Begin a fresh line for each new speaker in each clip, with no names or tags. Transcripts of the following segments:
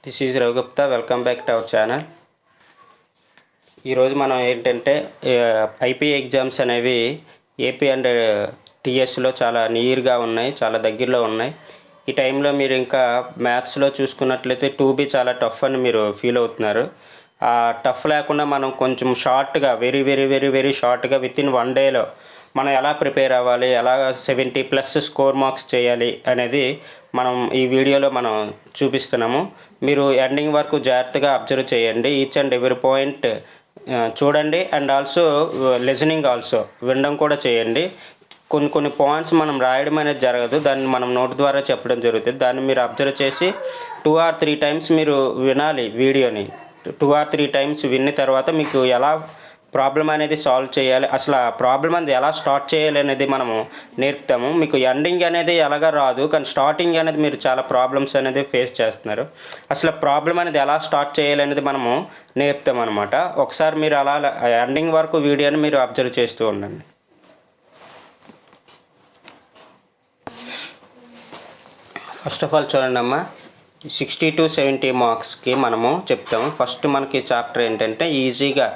This is Ravi Gupta. Welcome back to our channel. ఈరోజు మనం ఏంటంటే ఐపీ ఎగ్జామ్స్ అనేవి ఏపీ అండ్ టీఎస్లో చాలా నియర్గా ఉన్నాయి, చాలా దగ్గరలో ఉన్నాయి. ఈ టైంలో మీరు ఇంకా మ్యాథ్స్లో చూసుకున్నట్లయితే 2B చాలా టఫ్ అని మీరు ఫీల్ అవుతున్నారు. ఆ టఫ్ లేకుండా మనం కొంచెం షార్ట్గా వెరీ వెరీ వెరీ వెరీ షార్ట్గా వితిన్ 1 డేలో మనం ఎలా ప్రిపేర్ అవ్వాలి, ఎలా 70+ స్కోర్ మార్క్స్ చేయాలి అనేది మనం ఈ వీడియోలో మనం చూపిస్తున్నాము. మీరు ఎండింగ్ వరకు జాగ్రత్తగా అబ్జర్వ్ చేయండి. ఈచ్ అండ్ ఎవ్రీ పాయింట్ చూడండి అండ్ ఆల్సో లిజనింగ్ ఆల్సో వినడం కూడా చేయండి. కొన్ని పాయింట్స్ మనం రాయడం అనేది జరగదు, దాన్ని మనం నోట్ ద్వారా చెప్పడం జరుగుతుంది. దాన్ని మీరు అబ్జర్వ్ చేసి 2 or 3 టైమ్స్ మీరు వినాలి వీడియోని. 2 or 3 టైమ్స్ విన్న తర్వాత మీకు ఎలా ప్రాబ్లం అనేది సాల్వ్ చేయాలి, అసలు ఆ ప్రాబ్లం అనేది ఎలా స్టార్ట్ చేయాలి అనేది మనము నేర్పుతాము. మీకు ఎండింగ్ అనేది ఎలాగా రాదు, కానీ స్టార్టింగ్ అనేది మీరు చాలా ప్రాబ్లమ్స్ అనేది ఫేస్ చేస్తున్నారు. అసలు ప్రాబ్లం అనేది ఎలా స్టార్ట్ చేయాలి అనేది మనము నేర్పుతాం అనమాట. ఒకసారి మీరు అలా ఎండింగ్ వరకు వీడియోని మీరు అబ్జర్వ్ చేస్తూ ఉండండి. ఫస్ట్ ఆఫ్ ఆల్ చూడండి అమ్మా, 60 to 70 మార్క్స్కి మనము చెప్తాము. ఫస్ట్ మనకి చాప్టర్ ఏంటంటే ఈజీగా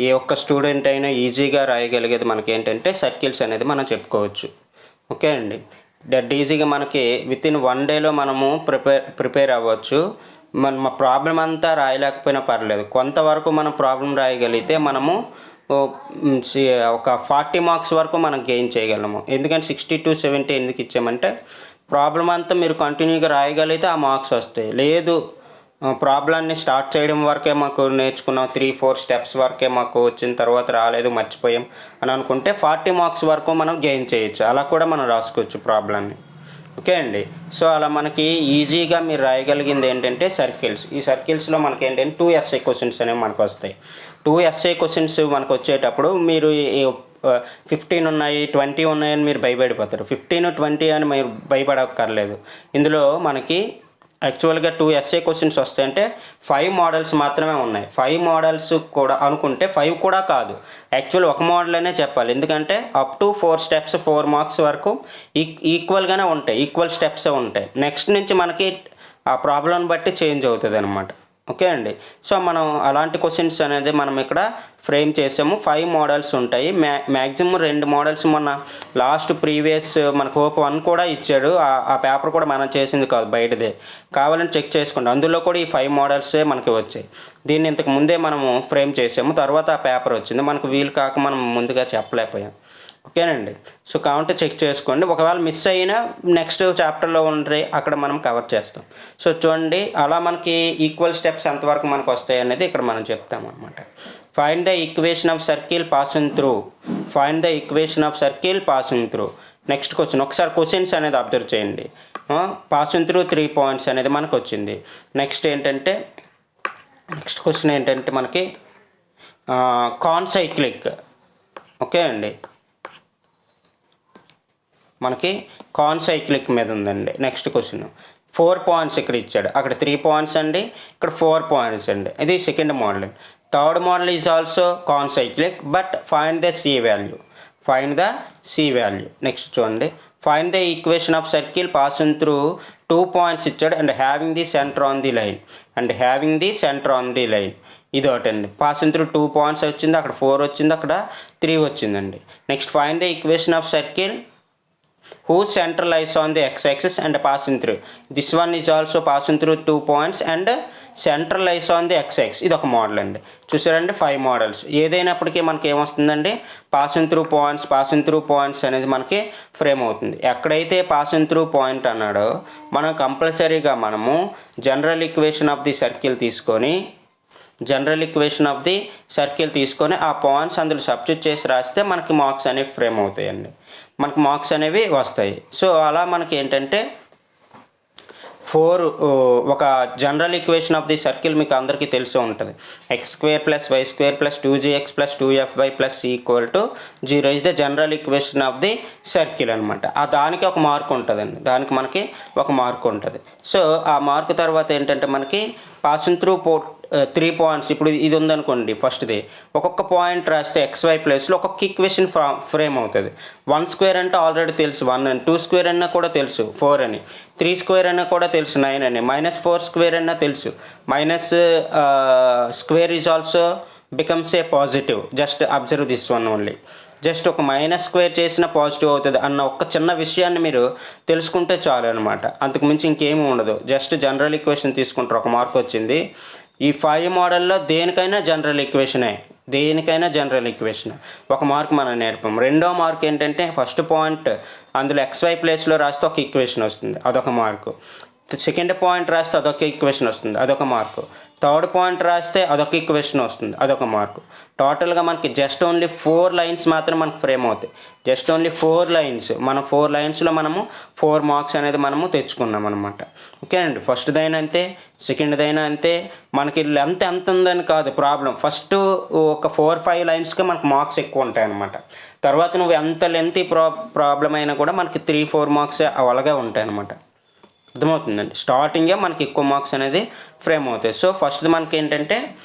ఏ ఒక్క స్టూడెంట్ అయినా ఈజీగా రాయగలిగేది మనకి ఏంటంటే సర్కిల్స్ అనేది మనం చెప్పుకోవచ్చు. ఓకే అండి, డెడ్ ఈజీగా మనకి వితిన్ 1 డేలో మనము ప్రిపేర్ అవ్వచ్చు. మా ప్రాబ్లం అంతా రాయలేకపోయినా పర్లేదు, కొంతవరకు మనం ప్రాబ్లం రాయగలిగితే మనము ఒక 40 మార్క్స్ వరకు మనం గెయిన్ చేయగలము. ఎందుకంటే 60 to 70 ఎందుకు ఇచ్చామంటే ప్రాబ్లం అంతా మీరు కంటిన్యూగా రాయగలిగితే ఆ మార్క్స్ వస్తాయి. లేదు ప్రాబ్లాన్ని స్టార్ట్ చేయడం వరకే మాకు నేర్చుకున్నాం, 3-4 స్టెప్స్ వరకే మాకు వచ్చిన తర్వాత రాలేదు, మర్చిపోయాం అని అనుకుంటే 40 మార్క్స్ వరకు మనం గెయిన్ చేయొచ్చు. అలా కూడా మనం రాసుకోవచ్చు ప్రాబ్లాన్ని. ఓకే అండి, సో అలా మనకి ఈజీగా మీరు రాయగలిగింది ఏంటంటే సర్కిల్స్. ఈ సర్కిల్స్లో మనకి ఏంటంటే 2 essay క్వశ్చన్స్ అనేవి మనకు వస్తాయి. 2 essay క్వశ్చన్స్ మనకు వచ్చేటప్పుడు మీరు 15 ఉన్నాయి 20 ఉన్నాయని మీరు భయపడిపోతారు. 15, 20 అని మీరు భయపడక్కర్లేదు. ఇందులో మనకి యాక్చువల్గా 2 essay క్వశ్చన్స్ వస్తాయంటే 5 మోడల్స్ మాత్రమే ఉన్నాయి. 5 మోడల్స్ కూడా అనుకుంటే 5 కూడా కాదు, యాక్చువల్ ఒక మోడల్ అనే చెప్పాలి. ఎందుకంటే అప్ టు 4 స్టెప్స్ 4 మార్క్స్ వరకు ఈక్వల్గానే ఉంటాయి, ఈక్వల్ స్టెప్స్ ఉంటాయి. నెక్స్ట్ నుంచి మనకి ఆ ప్రాబ్లం బట్టి చేంజ్ అవుతుంది అనమాట. ఓకే అండి, సో మనం అలాంటి క్వశ్చన్స్ అనేది మనం ఇక్కడ ఫ్రేమ్ చేసాము. 5 మోడల్స్ ఉంటాయి. మ్యాక్సిమం 2 మోడల్స్ మొన్న లాస్ట్ ప్రీవియస్ మనకు హోప్ 1 కూడా ఇచ్చాడు. ఆ పేపర్ కూడా మనం చేసింది కాదు, బయటదే. కావాలని చెక్ చేసుకోండి, అందులో కూడా ఈ 5 మోడల్సే మనకి వచ్చాయి. దీన్ని ఇంతకు ముందే మనము ఫ్రేమ్ చేసాము, తర్వాత ఆ పేపర్ వచ్చింది. మనకు వీలు కాక మనం ముందుగా చెప్పలేకపోయాం. ఓకేనండి, సో కావుంటే చెక్ చేసుకోండి. ఒకవేళ మిస్ అయినా నెక్స్ట్ చాప్టర్లో ఉంటే అక్కడ మనం కవర్ చేస్తాం. సో చూడండి, అలా మనకి ఈక్వల్ స్టెప్స్ ఎంతవరకు మనకు వస్తాయి అనేది ఇక్కడ మనం చెప్తాం అనమాట. Find the equation of circle passing through. Find the equation of circle passing through. Next question, ఒకసారి క్వశ్చన్స్ అనేది అబ్జర్వ్ చేయండి. పాసింగ్ త్రూ 3 పాయింట్స్ అనేది మనకు వచ్చింది. నెక్స్ట్ క్వశ్చన్ ఏంటంటే మనకి కాన్సైక్లిక్. ఓకే అండి, మనకి కాన్సైక్లిక్ మీద ఉందండి. నెక్స్ట్ క్వశ్చన్ 4 పాయింట్స్ ఇక్కడ ఇచ్చాడు, అక్కడ 3 పాయింట్స్ అండి, ఇక్కడ 4 పాయింట్స్ అండి. ఇది second model. Third model is also concyclic, but find the c value. Find the c value. Next చూడండి, find the equation of circle passing through 2 points ఇచ్చాడు and having the centre on the line. ఇది ఒకటండి. Passing through 2 points వచ్చింది, అక్కడ 4 వచ్చింది, అక్కడ 3 వచ్చిందండి. Next find the equation of circle whose center lies on the x-axis and passing through. This one is also passing through 2 points and center lies on the x-axis. ఇది ఒక model అండి. చూసారండి, 5 models. ఏదైనప్పటికీ మనకి ఏమొస్తుందండి, పాసింగ్ త్రూ పాయింట్స్ అనేది మనకి frame అవుతుంది. ఎక్కడైతే పాసింగ్ త్రూ పాయింట్ అన్నాడో మనం కంపల్సరీగా మనము general equation of the circle తీసుకొని ఆ పాయింట్స్ అందులో సబ్స్టిట్యూట్ చేసి రాస్తే మనకి మార్క్స్ అనేవి ఫ్రేమ్ అవుతాయండి, మనకి మార్క్స్ అనేవి వస్తాయి. సో అలా మనకి ఏంటంటే 4 ఒక general equation of the circle మీకు అందరికీ తెలిసి ఉంటుంది. x² + y² + 2gx + 2fy + c = 0 is the general equation of the circle అనమాట. దానికి ఒక మార్క్ ఉంటుందండి, మనకి ఒక మార్క్ ఉంటుంది. సో ఆ మార్క్ తర్వాత ఏంటంటే మనకి పాసింగ్ త్రూ 3 పాయింట్స్ ఇప్పుడు ఇది ఉందనుకోండి ఫస్ట్ది, ఒక్కొక్క పాయింట్ రాస్తే XY ప్లేస్లో ఒక్కొక్క ఈక్వేషన్ ఫ్రేమ్ అవుతుంది. 1 స్క్వేర్ అంటే ఆల్రెడీ తెలుసు 1 అని, 2 స్క్వేర్ అన్నా కూడా తెలుసు 4 అని, 3 స్క్వేర్ అన్నా కూడా తెలుసు 9 అని, -4 స్క్వేర్ అన్నా తెలుసు. Minus square is also becomes a positive. Just observe this one only. Just ఒక మైనస్ స్క్వేర్ చేసిన పాజిటివ్ అవుతుంది అన్న ఒక చిన్న విషయాన్ని మీరు తెలుసుకుంటే చాలు అనమాట. అంతకుమించి ఇంకేమీ ఉండదు. జస్ట్ జనరల్ ఈక్వేషన్ తీసుకుంటారు, 1 మార్క్ వచ్చింది. ఈ 5 మోడల్లో దేనికైనా జనరల్ ఈక్వేషనే, దేనికైనా జనరల్ ఈక్వేషన్ 1 మార్క్ మనం నేర్పాం. రెండో మార్క్ ఏంటంటే ఫస్ట్ పాయింట్ అందులో XY ప్లేస్లో రాస్తే ఒక ఈక్వేషన్ వస్తుంది, అదొక మార్కు. సెకండ్ పాయింట్ రాస్తే అదొక ఈక్వేషన్ వస్తుంది, అదొక మార్కు. థర్డ్ పాయింట్ రాస్తే అదొక ఈక్వేషన్ వస్తుంది, అదొక మార్కు. టోటల్గా మనకి జస్ట్ ఓన్లీ 4 లైన్స్ మాత్రం మనకు ఫ్రేమ్ అవుతాయి. Just only 4 lines. మనం 4 లైన్స్లో మనము 4 మార్క్స్ అనేది మనము తెచ్చుకున్నాం అనమాట. ఓకే అండి. ఫస్ట్దైనా అంతే, సెకండ్దైనా అంతే. మనకి లెంత్ ఎంత ఉందని కాదు ప్రాబ్లం. ఫస్ట్ ఒక 4-5 లైన్స్కి మనకు మార్క్స్ ఎక్కువ ఉంటాయి అనమాట. తర్వాత నువ్వు ఎంత లెంత్ ప్రాబ్లం అయినా కూడా మనకి 3-4 మార్క్స్ అలాగే ఉంటాయి అనమాట. అర్థమవుతుందండి. స్టార్టింగే మనకి ఎక్కువ మార్క్స్ అనేది ఫ్రేమ్ అవుతాయి. సో ఫస్ట్ మనకి ఏంటంటే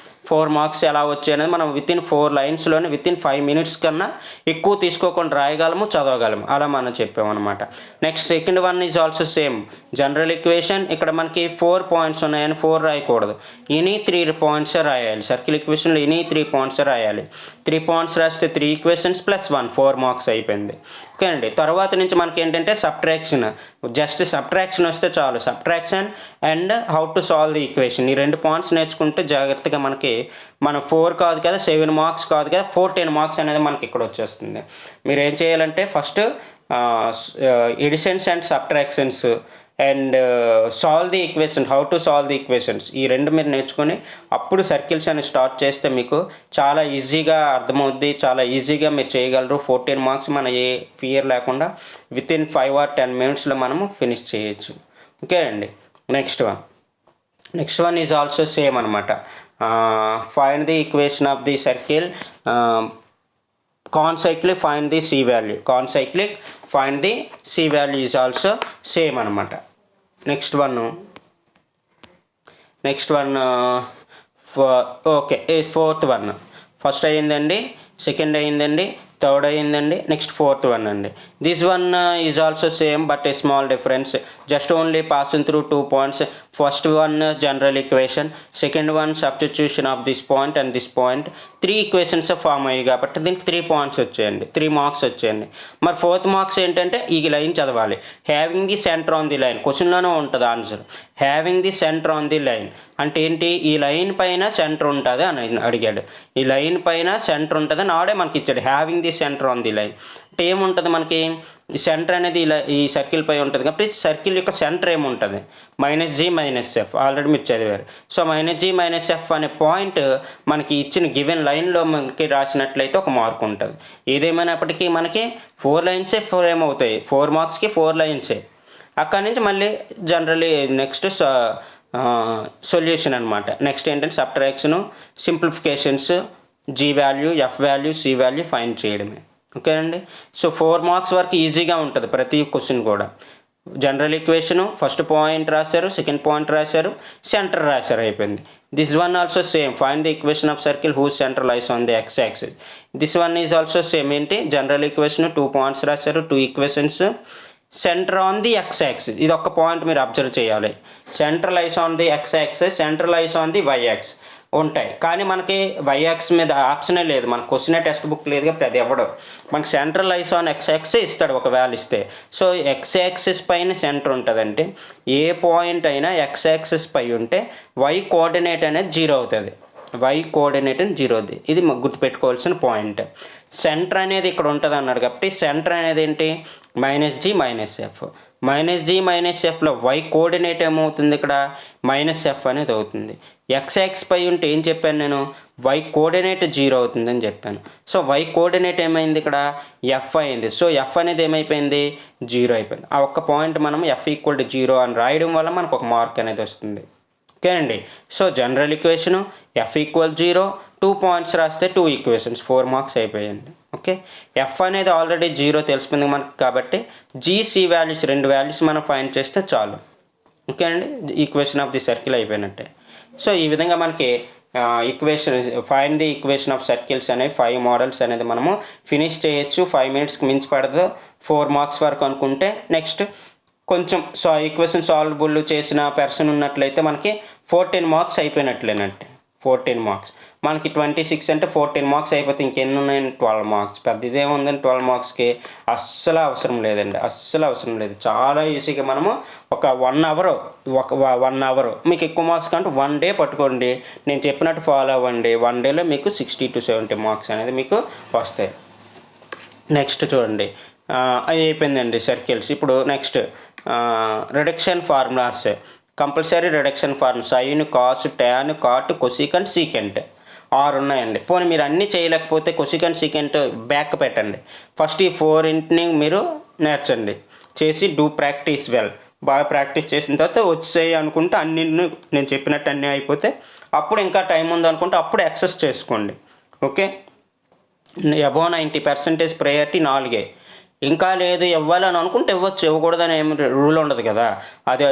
4 మార్క్స్ ఎలా వచ్చాయి అనేది మనం వితిన్ 4 లైన్స్లోనే వితిన్ 5 మినిట్స్ కన్నా ఎక్కువ తీసుకోకుండా రాయగలము, చదవగలము. అలా మనం చెప్పామన్నమాట. Next second one is also same general equation. ఇక్కడ మనకి 4 పాయింట్స్ ఉన్నాయని 4 రాయకూడదు, ఎనీ 3 పాయింట్స్ రాయాలి. సర్కిల్ ఈక్వేషన్లో ఎనీ 3 పాయింట్స్ రాయాలి. 3 పాయింట్స్ రాస్తే 3 ఈక్వేషన్స్ ప్లస్ 1 4 మార్క్స్ అయిపోయింది. ఓకే అండి. తర్వాత నుంచి మనకి ఏంటంటే సబ్ట్రాక్షన్. జస్ట్ సబ్ట్రాక్షన్ వస్తే చాలు. Subtraction and how to solve the equation, ఈ 2 పాయింట్స్ నేర్చుకుంటే జాగ్రత్తగా మనకి 4 కాదు కదా, 7 మార్క్స్ కాదు కదా, 10 మార్క్స్ అనేది మనకి ఇక్కడ వచ్చేస్తుంది. మీరు ఏం చేయాలంటే first additions and subtractions and solve the equation, how to solve the equations, ఈ 2 మీరు నేర్చుకొని అప్పుడు సర్కిల్స్ అని స్టార్ట్ చేస్తే మీకు చాలా ఈజీగా అర్థమవుద్ది. చాలా ఈజీగా మీరు చేయగలరు. 14 మార్క్స్ మన ఏ ఫియర్ లేకుండా వితిన్ 5 or 10 మినిట్స్లో మనము ఫినిష్ చేయొచ్చు. ఓకే అండి. Next one is also same అనమాట. Find the equation of the circle concyclic find the C value. Concyclic find the C value is also same అనమాట. Next one okay, fourth one. First అయ్యిందండి, second అయ్యిందండి, third అయ్యిందండి, next fourth one అండి. This one is also same but a small difference. Just only passing through 2 points. First one general equation, second one substitution of this point and this point. 3 equations form అయ్యాయి కాబట్టి దీనికి 3 points వచ్చాయండి, 3 marks వచ్చాయండి. మరి 4th marks ఏంటంటే ఈ line చదవాలి. Having the centre on the line, క్వశ్చన్లోనే ఉంటుంది answer. Having the centre on the line అంటే ఏంటి? ఈ లైన్ పైన సెంటర్ ఉంటుంది అని అడిగాడు. ఈ లైన్ పైన సెంటర్ ఉంటుంది నాడే మనకి ఇచ్చాడు. Having the centre on the line అంటే ఏముంటుంది మనకి? ఈ సెంటర్ అనేది ఇలా ఈ సర్కిల్ పై ఉంటుంది కాబట్టి సర్కిల్ యొక్క సెంటర్ ఏముంటుంది? -G - F. ఆల్రెడీ మీరు చదివారు. సో -G - F అనే పాయింట్ మనకి ఇచ్చిన గివెన్ లైన్లో మనకి రాసినట్లయితే 1 మార్క్ ఉంటుంది. ఏదేమైనప్పటికీ మనకి 4 లైన్సే ఫ్రేమ్ అవుతాయి. 4 మార్క్స్కి 4 లైన్సే. అక్కడి నుంచి మళ్ళీ జనరల్లీ నెక్స్ట్ సొల్యూషన్ అనమాట. నెక్స్ట్ ఏంటంటే subtraction, simplifications, G value, F value, C value find చేయడమే. ఓకే అండి. సో 4 మార్క్స్ వరకు ఈజీగా ఉంటుంది ప్రతి క్వశ్చన్ కూడా. జనరల్ ఈక్వేషను ఫస్ట్ పాయింట్ రాశారు, సెకండ్ పాయింట్ రాశారు, సెంటర్ రాశారు, అయిపోయింది. This one also same. Find the equation of circle whose center lies on the X axis. This one is also same. ఏంటి? జనరల్ ఈక్వేషన్ 2 పాయింట్స్ రాశారు, 2 equations, centre on the X axis. ఇది ఒక point మీరు observe చేయాలి. Centre lies on the X axis, centre lies on the Y axis ఉంటాయి. కానీ మనకి Y axis మీద ఆప్షనే లేదు. మన క్వశ్చన్ టెక్స్ట్ బుక్ లేదు కాబట్టి అది ఇవ్వడం. మనకి centre lies on X axis ఇస్తాడు ఒక వాల్యూ ఇస్తే. సో X యాక్సిస్ పైన సెంటర్ ఉంటుందంటే ఏ పాయింట్ అయినా X యాక్సిస్ పై ఉంటే Y కోఆర్డినేట్ అనేది 0 అవుతుంది. Y కోఆర్డినేట్ అని 0 అవుతుంది. ఇది గుర్తుపెట్టుకోవాల్సిన పాయింట్. సెంటర్ అనేది ఇక్కడ ఉంటుంది అన్నాడు కాబట్టి సెంటర్ అనేది ఏంటి? -G - F. -G - Fలో Y coordinate ఏమవుతుంది? ఇక్కడ -F అనేది అవుతుంది. X యాక్సిస్ పై ఉంటే ఏం చెప్పాను నేను? Y కోఆర్డినేట్ 0 అవుతుందని చెప్పాను. సో Y కోఆర్డినేట్ ఏమైంది? ఇక్కడ F అయింది. సో F అనేది ఏమైపోయింది? 0 అయిపోయింది. ఆ ఒక్క పాయింట్ మనం F = 0 అని రాయడం వల్ల మనకు 1 మార్క్ అనేది వస్తుంది. ఓకే అండి. So general equation F = 0, 2 points రాస్తే 2 ఈక్వేషన్స్, 4 మార్క్స్ అయిపోయాయండి. ఓకే. F అనేది ఆల్రెడీ 0 తెలిసిపోయింది మనకు కాబట్టి G, C వాల్యూస్ 2 వాల్యూస్ మనం ఫైండ్ చేస్తే చాలు. ఓకే అండి. ఈక్వేషన్ ఆఫ్ ది సర్కిల్ అయిపోయినట్టే. సో ఈ విధంగా మనకి equation find the equation of circles అనేవి 5 మోడల్స్ అనేది మనము ఫినిష్ చేయొచ్చు. 5 మినిట్స్కి మించి పడదు. 4 మార్క్స్ వరకు అనుకుంటే నెక్స్ట్ కొంచెం ఈక్వేషన్ సాల్వబుల్ చేసిన పర్సన్ ఉన్నట్లయితే మనకి 14 మార్క్స్ అయిపోయినట్లేనంటే 14 మార్క్స్ మనకి 26 అంటే 14 మార్క్స్ అయిపోతే ఇంకెన్ని ఉన్నాయండి 12 మార్క్స్. పెద్ద ఇదేముందండి 12 మార్క్స్కి అస్సలు అవసరం లేదండి, అస్సలు అవసరం లేదు. చాలా ఈజీగా మనము ఒక 1 అవర్ మీకు ఎక్కువ మార్క్స్ కంటే 1 డే పట్టుకోండి, నేను చెప్పినట్టు ఫాలో అవ్వండి. 1 డేలో మీకు 60 to 70 మార్క్స్ అనేది మీకు వస్తాయి. నెక్స్ట్ చూడండి, అది అయిపోయిందండి సర్కిల్స్. ఇప్పుడు next reduction formulas, compulsory reduction formula sine, cos, tan, cot, cosecant, secant 6 ఉన్నాయండి. పోనీ మీరు అన్నీ చేయలేకపోతే కొసికంట్, సీకెంట్ బ్యాక్ పెట్టండి. ఫస్ట్ ఈ 4 మీరు నేర్చండి, చేసి డూ ప్రాక్టీస్ వెల్. బాగా ప్రాక్టీస్ చేసిన తర్వాత వచ్చాయి అనుకుంటే అన్ని నేను చెప్పినట్టు అన్నీ అయిపోతే అప్పుడు ఇంకా టైం ఉందనుకుంటే అప్పుడు ఎక్సెస్ చేసుకోండి. Okay, above 90% priority 4. ఇంకా లేదు ఇవ్వాలని అనుకుంటే ఇవ్వచ్చు, ఇవ్వకూడదని ఏమి రూల్ ఉండదు కదా. అది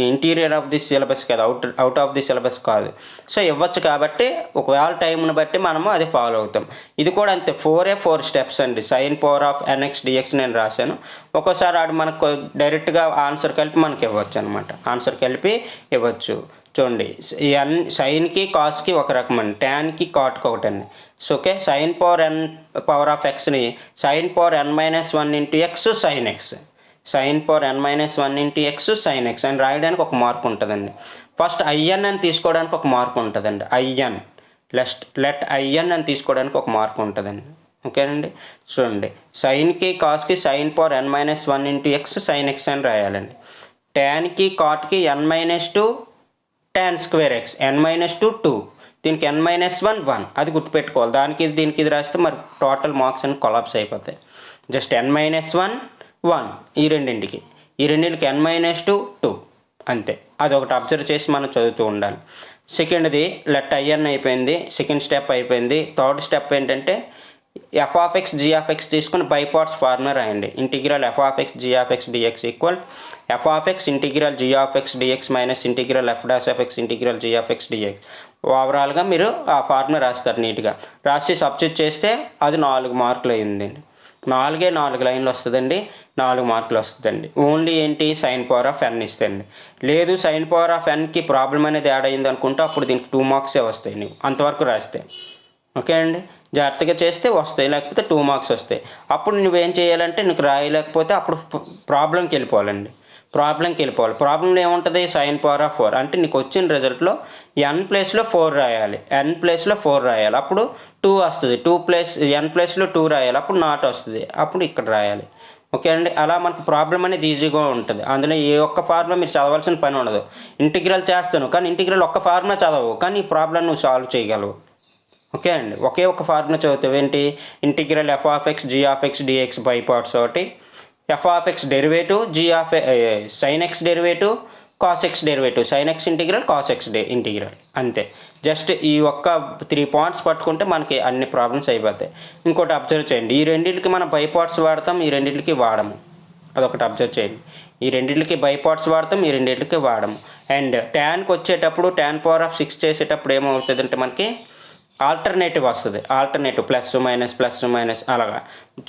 ఇంటీరియర్ ఆఫ్ ది సిలబస్ కదా, అవుట్ ఆఫ్ ది సిలబస్ కాదు. సో ఇవ్వచ్చు కాబట్టి ఒకవేళ టైంని బట్టి మనము అది ఫాలో అవుతాం. ఇది కూడా అంతే, 4 స్టెప్స్ అండి. Sign power of NX dx నేను రాశాను. ఒక్కోసారి ఆడు మనకు డైరెక్ట్గా ఆన్సర్ కలిపి మనకి ఇవ్వచ్చు అనమాట, ఆన్సర్ కలిపి ఇవ్వచ్చు. చూడండి, సైన్కి కాస్కి ఒక రకం అండి, ట్యాన్కి కాట్కి ఒకటండి. So okay, sine power of ఎక్స్ని sine power n-1 into x sine x, sine power n-1 into x sine x అని రాయడానికి ఒక మార్క్ ఉంటుందండి. ఫస్ట్ IN అని తీసుకోవడానికి ఒక మార్క్ ఉంటుందండి. IN లెట్ IN అని తీసుకోవడానికి ఒక మార్క్ ఉంటుందండి. ఓకేనండి, చూడండి సైన్కి కాస్కి sine power n-1 into x sine x అని రాయాలండి. ట్యాన్కి కాట్కి n-2 tan square x, n-2 2, దీనికి n-1 1, అది గుర్తుపెట్టుకోవాలి. దానికి దీనికి ఇది రాస్తే మరి టోటల్ మార్క్స్ అని కొలాప్స్ అయిపోతాయి. జస్ట్ n-1 1 ఈ రెండింటికి n-2 2 అంతే. అది ఒకటి అబ్జర్వ్ చేసి మనం చదువుతూ ఉండాలి. సెకండ్ది లెట్ IN అయిపోయింది, సెకండ్ స్టెప్ అయిపోయింది. థర్డ్ స్టెప్ ఏంటంటే f(x) g(x) తీసుకుని బై పార్ట్స్ ఫార్ములా రాయండి. Integral f(x) g(x) dx equal f(x) integral g(x) dx minus integral f'(x) integral g(x) dx. ఓవరాల్గా మీరు ఆ ఫార్ములా రాస్తారు నీట్గా. రాసి సబ్స్టిట్యూట్ చేస్తే అది 4 మార్కులు అయ్యిందండి. 4 లైన్లు వస్తుందండి, 4 మార్కులు వస్తుందండి. ఓన్లీ ఏంటి సైన్ పవర్ ఆఫ్ n ఇస్తుంది. లేదు సైన్ పవర్ ఆఫ్ nకి ప్రాబ్లం అనేది యాడ్ అయ్యింది అనుకుంటే అప్పుడు దీనికి 2 మార్క్సే వస్తాయి నువ్వు అంతవరకు రాస్తే. ఓకే అండి, జాగ్రత్తగా చేస్తే వస్తాయి, లేకపోతే 2 మార్క్స్ వస్తాయి. అప్పుడు నువ్వేం చేయాలంటే నీకు రాయలేకపోతే అప్పుడు ప్రాబ్లంకి వెళ్ళిపోవాలండి. ప్రాబ్లంలో ఏముంటుంది, సైన్ పవర్ ఆఫ్ 4 అంటే నీకు వచ్చిన రిజల్ట్లో n ప్లేస్లో 4 రాయాలి, n ప్లేస్లో 4 రాయాలి, అప్పుడు 2 వస్తుంది. n ప్లేస్లో 2 రాయాలి, అప్పుడు నాట్ వస్తుంది, అప్పుడు ఇక్కడ రాయాలి. ఓకే అండి, అలా మనకు ప్రాబ్లం అనేది ఈజీగా ఉంటుంది. అందులో ఏ ఒక్క ఫార్ములా మీరు చదవాల్సిన పని ఉండదు. ఇంటిగ్రల్ చేస్తాను కానీ ఇంటిగ్రల్ ఒక్క ఫార్ములా చదవవు, కానీ ఈ ప్రాబ్లం నువ్వు సాల్వ్ చేయగలవు. ఓకే అండి, ఒకే ఒక ఫార్ములా చదువుతావు ఏంటి, integral f(x) g(x) dx by parts ఒకటి, f(x) derivative sin x derivative cos x derivative, sin x integral cos x integral, అంతే. జస్ట్ ఈ ఒక్క 3 పాయింట్స్ పట్టుకుంటే మనకి అన్ని ప్రాబ్లమ్స్ అయిపోతాయి. ఇంకోటి అబ్జర్వ్ చేయండి, ఈ రెండింటికి మనం బై పార్ట్స్ వాడతాం, ఈ రెండింటికి వాడము. అదొకటి అబ్జర్వ్ చేయండి, ఈ రెండింటికి బై పార్ట్స్ వాడతాం, ఈ రెండింటికి వాడము. అండ్ ట్యాన్కి వచ్చేటప్పుడు tan పవర్ ఆఫ్ 6 చేసేటప్పుడు ఏమవుతుంది అంటే మనకి ఆల్టర్నేటివ్ వస్తుంది, ఆల్టర్నేటివ్ ప్లస్ మైనస్ అలాగా.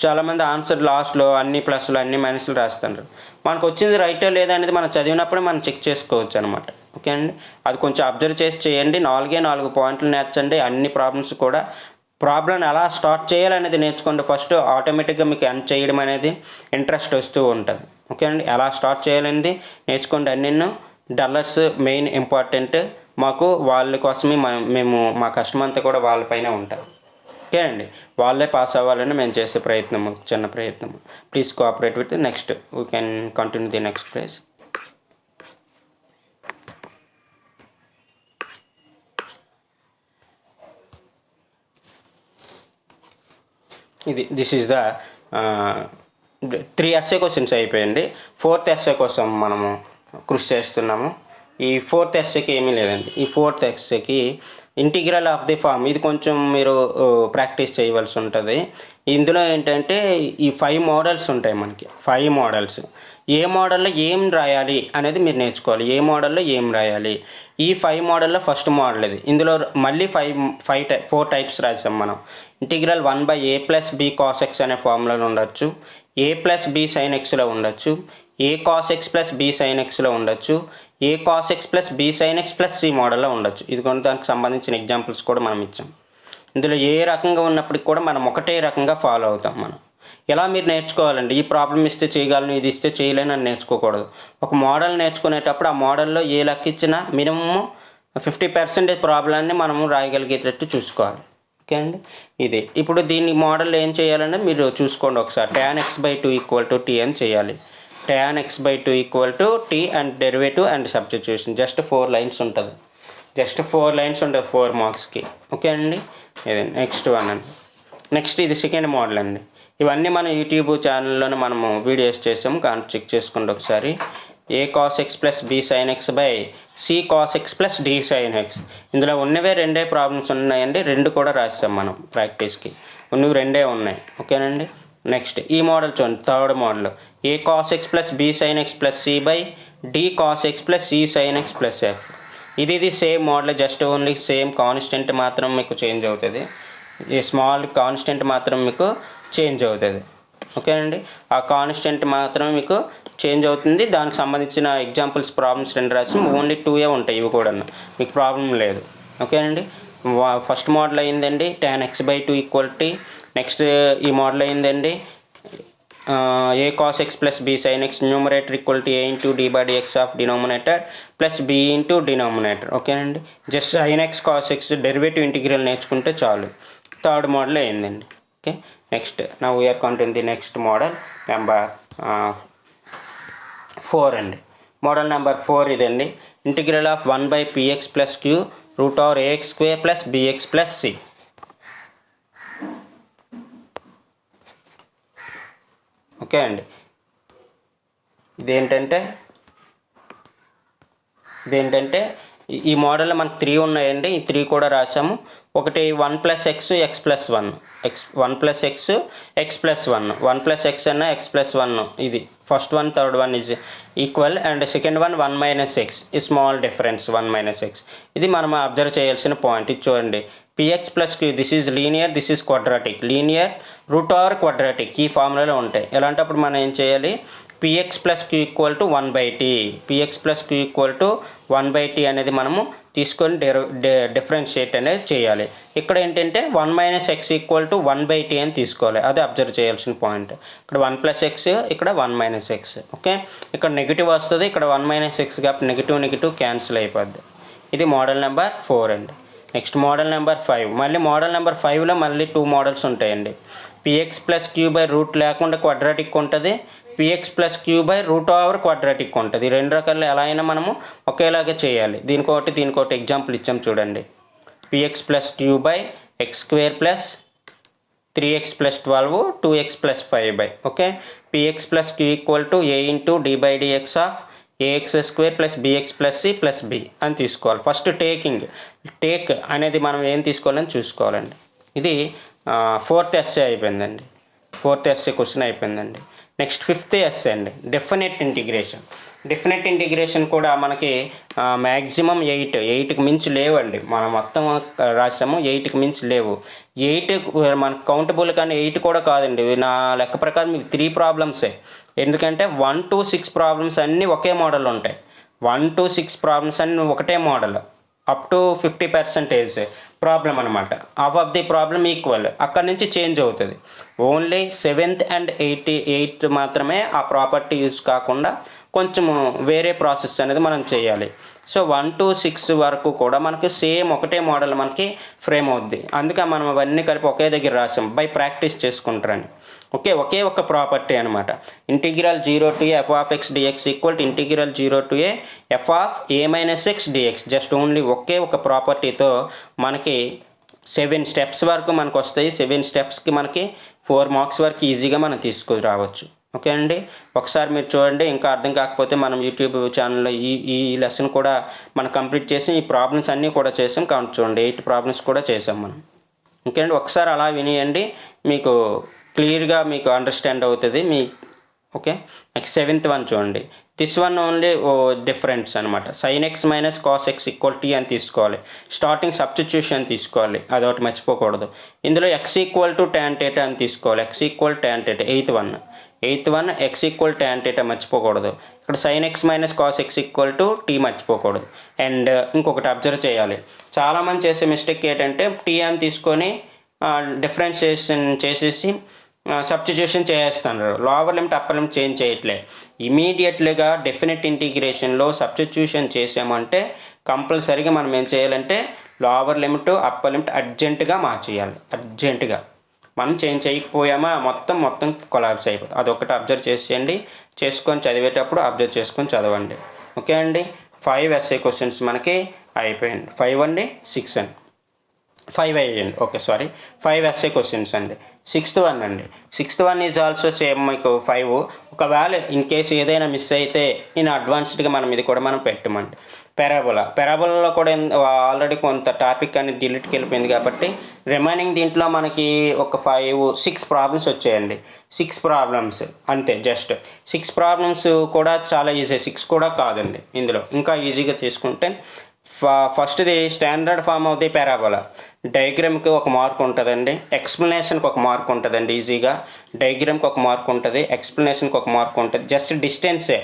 చాలామంది ఆన్సర్ లాస్ట్లో అన్ని ప్లస్లు అన్ని మైనస్లు రాస్తున్నారు. మనకు వచ్చింది రైటో లేదా అనేది మనం చదివినప్పుడే మనం చెక్ చేసుకోవచ్చు అనమాట. ఓకే అండి, అది కొంచెం అబ్జర్వ్ చేసి చేయండి. 4 పాయింట్లు నేర్చండి. అన్ని ప్రాబ్లమ్స్ కూడా ప్రాబ్లం ఎలా స్టార్ట్ చేయాలనేది నేర్చుకోండి ఫస్ట్. ఆటోమేటిక్గా మీకు ఎండ్ చేయడం అనేది ఇంట్రెస్ట్ వస్తూ ఉంటుంది. ఓకే అండి, ఎలా స్టార్ట్ చేయాలనేది నేర్చుకోండి. అన్నీ డల్లర్స్ మెయిన్ ఇంపార్టెంట్ మాకు, వాళ్ళ కోసమే మేము మా కష్టం అంతా కూడా వాళ్ళపైన ఉంటాం. ఓకే అండి, వాళ్ళే పాస్ అవ్వాలని మేము చేసే ప్రయత్నము, చిన్న ప్రయత్నం. Please cooperate with. Next we can continue the next place. This is the 3 essay questions అయిపోయింది. 4th essay కోసం మనము కృషి చేస్తున్నాము. ఈ 4th essayకి ఏమీ లేదండి. ఈ 4th essayకి ఇంటిగ్రల్ ఆఫ్ ది ఫామ్ ఇది కొంచెం మీరు ప్రాక్టీస్ చేయవలసి ఉంటుంది. ఇందులో ఏంటంటే ఈ 5 మోడల్స్ ఉంటాయి మనకి. 5 మోడల్స్ ఏ మోడల్లో ఏం రాయాలి అనేది మీరు నేర్చుకోవాలి. ఏ మోడల్లో ఏం రాయాలి. ఈ 5 మోడల్లో ఫస్ట్ మోడల్ ఇది. ఇందులో మళ్ళీ 4 టైప్స్ రాసాం మనం. Integral 1/a + b cos x అనే ఫార్ములాలో ఉండొచ్చు, a + b sin xలో ఉండొచ్చు, a cos x + b sin xలో ఉండొచ్చు, a cos x + b sin x + c మోడల్లో ఉండొచ్చు. ఇది కొన్ని దానికి సంబంధించిన ఎగ్జాంపుల్స్ కూడా మనం ఇచ్చాం. ఇందులో ఏ రకంగా ఉన్నప్పటికి కూడా మనం ఒకటే రకంగా ఫాలో అవుతాం. మనం ఎలా మీరు నేర్చుకోవాలండి, ఈ ప్రాబ్లం ఇస్తే చేయగలను, ఇది ఇస్తే చేయలేను అని నేర్చుకోకూడదు. ఒక మోడల్ నేర్చుకునేటప్పుడు ఆ మోడల్లో ఏ లెక్క ఇచ్చినా మినిమమ్ 50% ప్రాబ్లాన్ని మనము రాయగలిగేటట్టు చూసుకోవాలి. ఓకే అండి, ఇది ఇప్పుడు దీన్ని మోడల్ ఏం చేయాలంటే మీరు చూసుకోండి ఒకసారి. tan x/2 = t అని చేయాలి. tan x/2 = t and derivative and substitution. Just 4 lines ఉంటుంది. 4 మార్క్స్కి. ఓకే అండి, ఇది నెక్స్ట్ వన్ అండి. నెక్స్ట్ ఇది సెకండ్ మోడల్ అండి. ఇవన్నీ మన యూట్యూబ్ ఛానల్లోనే మనము వీడియోస్ చేసాము, కానీ చెక్ చేసుకోండి ఒకసారి. a cos x + b sin x/c cos x + d sin x. ఇందులో ఉన్నవే 2 ప్రాబ్లమ్స్ ఉన్నాయండి. 2 కూడా రాసాం మనం ప్రాక్టీస్కి. ఉన్నవి 2 ఉన్నాయి. ఓకేనండి. నెక్స్ట్ ఈ మోడల్ చూడండి, third model. a cos x + b sin x + c/d cos x + c sin x + f. ఇది same model, just only same constant మాత్రం మీకు చేంజ్ అవుతుంది. ఈ స్మాల్ కాన్స్టెంట్ మాత్రం మీకు చేంజ్ అవుతుంది. ఓకేనండి, ఆ కాన్స్టెంట్ మాత్రమే మీకు చేంజ్ అవుతుంది. దానికి సంబంధించిన ఎగ్జాంపుల్స్ ప్రాబ్లమ్స్ 2 రాసి ఓన్లీ 2 ఉంటాయి. ఇవి కూడా మీకు ప్రాబ్లం లేదు. ఓకేనండి, ఫస్ట్ మోడల్ అయిందండి tan x/2 = t. నెక్స్ట్ ఈ మోడల్ అయిందండి a cos x + b sin x numerator = a × d/dx of denominator + b × denominator. ఓకేనండి, just sin x cos x derivative integral నేర్చుకుంటే చాలు. థర్డ్ మోడల్ అయిందండి. Okay, next now we are continue the next model number 4 అండి. Model number 4 ఇదండి. Integral of 1/px + q √ax² + bx + c. Okay అండి, ఇదేంటంటే ఈ మోడల్లో మనకు 3 ఉన్నాయండి. ఈ 3 కూడా రాసాము. ఒకటి 1 + x x + 1, 1 + x x + 1, 1 + x అన్న x + 1. ఇది first one, third one is equal and second one 1 - x. ఈ స్మాల్ డిఫరెన్స్ 1 - x. ఇది మనం అబ్జర్వ్ చేయాల్సిన పాయింట్. ఇది చూడండి, px + q this is linear, this is quadratic. Linear √ quadratic ఈ ఫార్ములాలో ఉంటాయి. ఎలాంటప్పుడు మనం ఏం చేయాలి, px + q = 1/t. px + q = 1/t అనేది మనము తీసుకొని డిఫరెన్షియేట్ అనేది చేయాలి. ఇక్కడ ఏంటంటే 1 - x = 1/t అని తీసుకోవాలి. అది అబ్జర్వ్ చేయాల్సిన పాయింట్. ఇక్కడ 1 + x, ఇక్కడ 1 - x. ఓకే, ఇక్కడ నెగిటివ్ వస్తుంది, ఇక్కడ 1 - x కాబట్టి నెగిటివ్ క్యాన్సిల్ అయిపోద్ది. ఇది మోడల్ నెంబర్ 4 అండి. Next model number 5. మళ్ళీ మోడల్ నెంబర్ 5లో మళ్ళీ 2 మోడల్స్ ఉంటాయండి. px + q రూట్ లేకుండా క్వాడ్రాటిక్ ఉంటుంది, px + q √ క్వాడ్రాటిక్ ఉంటుంది. 2 రకాలు ఎలా అయినా మనము ఒకేలాగా చేయాలి. దీనికోటి ఎగ్జాంపుల్ ఇచ్చాం చూడండి. px + q x² + 3x + 12 2x + 5. Okay, px + q = a × d/dx of ax² + bx + c + b అని తీసుకోవాలి. ఫస్ట్ టేక్ అనేది మనం ఏం తీసుకోవాలని చూసుకోవాలండి. ఇది 4th essay అయిపోయిందండి. 4th essay క్వశ్చన్ అయిపోయిందండి. నెక్స్ట్ 5th essay అండి, డెఫినెట్ ఇంటిగ్రేషన్ కూడా మనకి మ్యాక్సిమం 8కి మించి లేవండి. మనం మొత్తం రాసాము, 8కి మించి లేవు. 8 మనకు కౌంటబుల్, కానీ 8 కూడా కాదండి. నా లెక్క ప్రకారం మీకు 3 ప్రాబ్లమ్సే. ఎందుకంటే 1 to 6 ప్రాబ్లమ్స్ అన్నీ ఒకే మోడల్ ఉంటాయి. 1 to 6 ప్రాబ్లమ్స్ అన్నీ ఒకటే మోడల్. అప్ టు 50% ప్రాబ్లం అనమాట. Half of the problem equal. అక్కడి నుంచి చేంజ్ అవుతుంది. ఓన్లీ 7th and 8th మాత్రమే ఆ ప్రాపర్టీ యూజ్ కాకుండా కొంచెము వేరే ప్రాసెస్ అనేది మనం చేయాలి. సో 1 to 6 వరకు కూడా మనకు సేమ్ ఒకటే మోడల్ మనకి ఫ్రేమ్ అవుద్ది. అందుకే మనం అవన్నీ కలిపి ఒకే దగ్గర రాసాం, బై ప్రాక్టీస్ చేసుకుంటారని. ఒకే ఒక ప్రాపర్టీ అనమాట. Integral 0 to a f of x dx = integral 0 to a f of a - x dx. Just only ఒకే ఒక ప్రాపర్టీతో మనకి 7 స్టెప్స్ వరకు మనకు వస్తాయి. 7 స్టెప్స్కి మనకి 4 మార్క్స్ వరకు ఈజీగా మనం తీసుకురావచ్చు. ఓకే అండి, ఒకసారి మీరు చూడండి. ఇంకా అర్థం కాకపోతే మనం యూట్యూబ్ ఛానల్లో ఈ లెసన్ కూడా మనం కంప్లీట్ చేసి ఈ ప్రాబ్లమ్స్ అన్నీ కూడా చేసాం. కాబట్టి చూడండి 8 ప్రాబ్లమ్స్ కూడా చేసాం మనం. ఓకే అండి, ఒకసారి అలా వినియండి, మీకు క్లియర్గా మీకు అండర్స్టాండ్ అవుతుంది మీ. ఓకే, నెక్స్ట్ 7th వన్ చూడండి. దిస్ వన్ ఓన్లీ డిఫరెన్స్ అనమాట. sin x minus cos x equal t అని తీసుకోవాలి. స్టార్టింగ్ సబ్స్టిట్యూషన్ తీసుకోవాలి, అదొకటి మర్చిపోకూడదు. ఇందులో x ఈక్వల్ టు tan θ అని తీసుకోవాలి. x equal tan θ 8th one x equal tan θ మర్చిపోకూడదు. ఇక్కడ sin x minus cos x equal to t మర్చిపోకూడదు. అండ్ ఇంకొకటి అబ్జర్వ్ చేయాలి, చాలామంది చేసే మిస్టేక్ ఏంటంటే టీ అని తీసుకొని డిఫరెన్షియేషన్ చేసేసి సబ్స్టిట్యూషన్ చేస్తున్నారు. Lower limit upper limit change చేయట్లే. ఇమీడియట్లీగా డెఫినెట్ ఇంటిగ్రేషన్లో సబ్స్టిట్యూషన్ చేసామంటే కంపల్సరీగా మనం ఏం చేయాలంటే లోవర్ లిమిట్ అప్పర్ లిమిట్ అర్జెంటుగా మార్చేయాలి. అర్జెంటుగా మనం చేంజ్ చేయకపోయామా మొత్తం కొలాప్స్ అయిపోతుంది. అదొకటి అబ్జర్వ్ చేసేయండి, చేసుకొని చదివేటప్పుడు అబ్జర్వ్ చేసుకొని చదవండి. ఓకే అండి, 5 ఎస్ఏ క్వశ్చన్స్ మనకి అయిపోయింది. 5 అండి 6 అండి 5 అయ్యండి. ఓకే సారీ, 5 ఎస్ఏ క్వశ్చన్స్ అండి. 6th వన్ అండి. 6th one is also same మీకు 5. ఒకవేళ ఇన్ కేసు ఏదైనా మిస్ అయితే ఇన్ అడ్వాన్స్డ్గా మనం ఇది కూడా మనం పెట్టమండి. పెరాబోలాలో కూడా ఆల్రెడీ కొంత టాపిక్ అనేది డిలీట్కి వెళ్ళిపోయింది కాబట్టి రిమైనింగ్ దీంట్లో మనకి ఒక 6 ప్రాబ్లమ్స్ వచ్చాయండి. 6 ప్రాబ్లమ్స్ అంతే, జస్ట్ 6 ప్రాబ్లమ్స్ కూడా చాలా ఈజీ. 6 కూడా కాదండి, ఇందులో ఇంకా ఈజీగా తీసుకుంటే ఫస్ట్ది standard form of the parabola. డయాగ్రామ్కి ఒక మార్క్ ఉంటుందండి, ఎక్స్ప్లెనేషన్కి ఒక మార్క్ ఉంటుందండి. ఈజీగా డయాగ్రామ్కి ఒక మార్క్ ఉంటుంది, ఎక్స్ప్లెనేషన్కి ఒక మార్క్ ఉంటుంది. జస్ట్ డిస్టెన్సే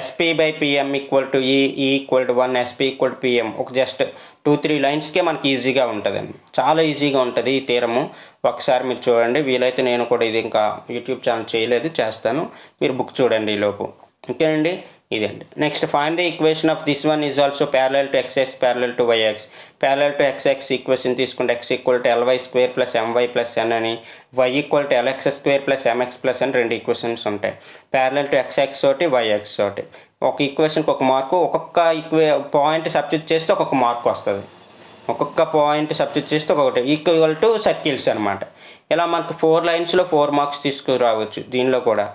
SP/PM ఈక్వల్ టు ఈ equal to 1 SP equal to PM. ఒక జస్ట్ 2-3 లైన్స్కే మనకి ఈజీగా ఉంటుందండి. చాలా ఈజీగా ఉంటుంది ఈ థీరము. ఒకసారి మీరు చూడండి, వీలైతే నేను కూడా ఇది ఇంకా యూట్యూబ్ ఛానల్ చేయలేదు, చేస్తాను, మీరు బుక్ చూడండి ఈలోపు. ఓకేనండి, ఇదండి. Next find the equation of this one is also parallel to xx parallel to yx. Parallel to xx equation తీసుకుంటే x equal to ly² plus my plus n అని, y equal to lx² plus mx plus n 2 equations ఉంటాయి. Parallel to xx ఒకటి yx ఒకటి. ఒక ఈక్వేషన్కి ఒక mark, ఒక్కొక్క point substitute చేస్తే ఒక్కొక్క మార్క్ వస్తుంది. ఒక్కొక్క పాయింట్ సబ్స్టిట్యూట్ చేస్తే ఒక్కొక్కటి ఈక్వల్ టు సర్కిల్స్ అనమాట. ఇలా మనకు 4 లైన్స్లో 4 మార్క్స్ తీసుకురావచ్చు. దీనిలో కూడా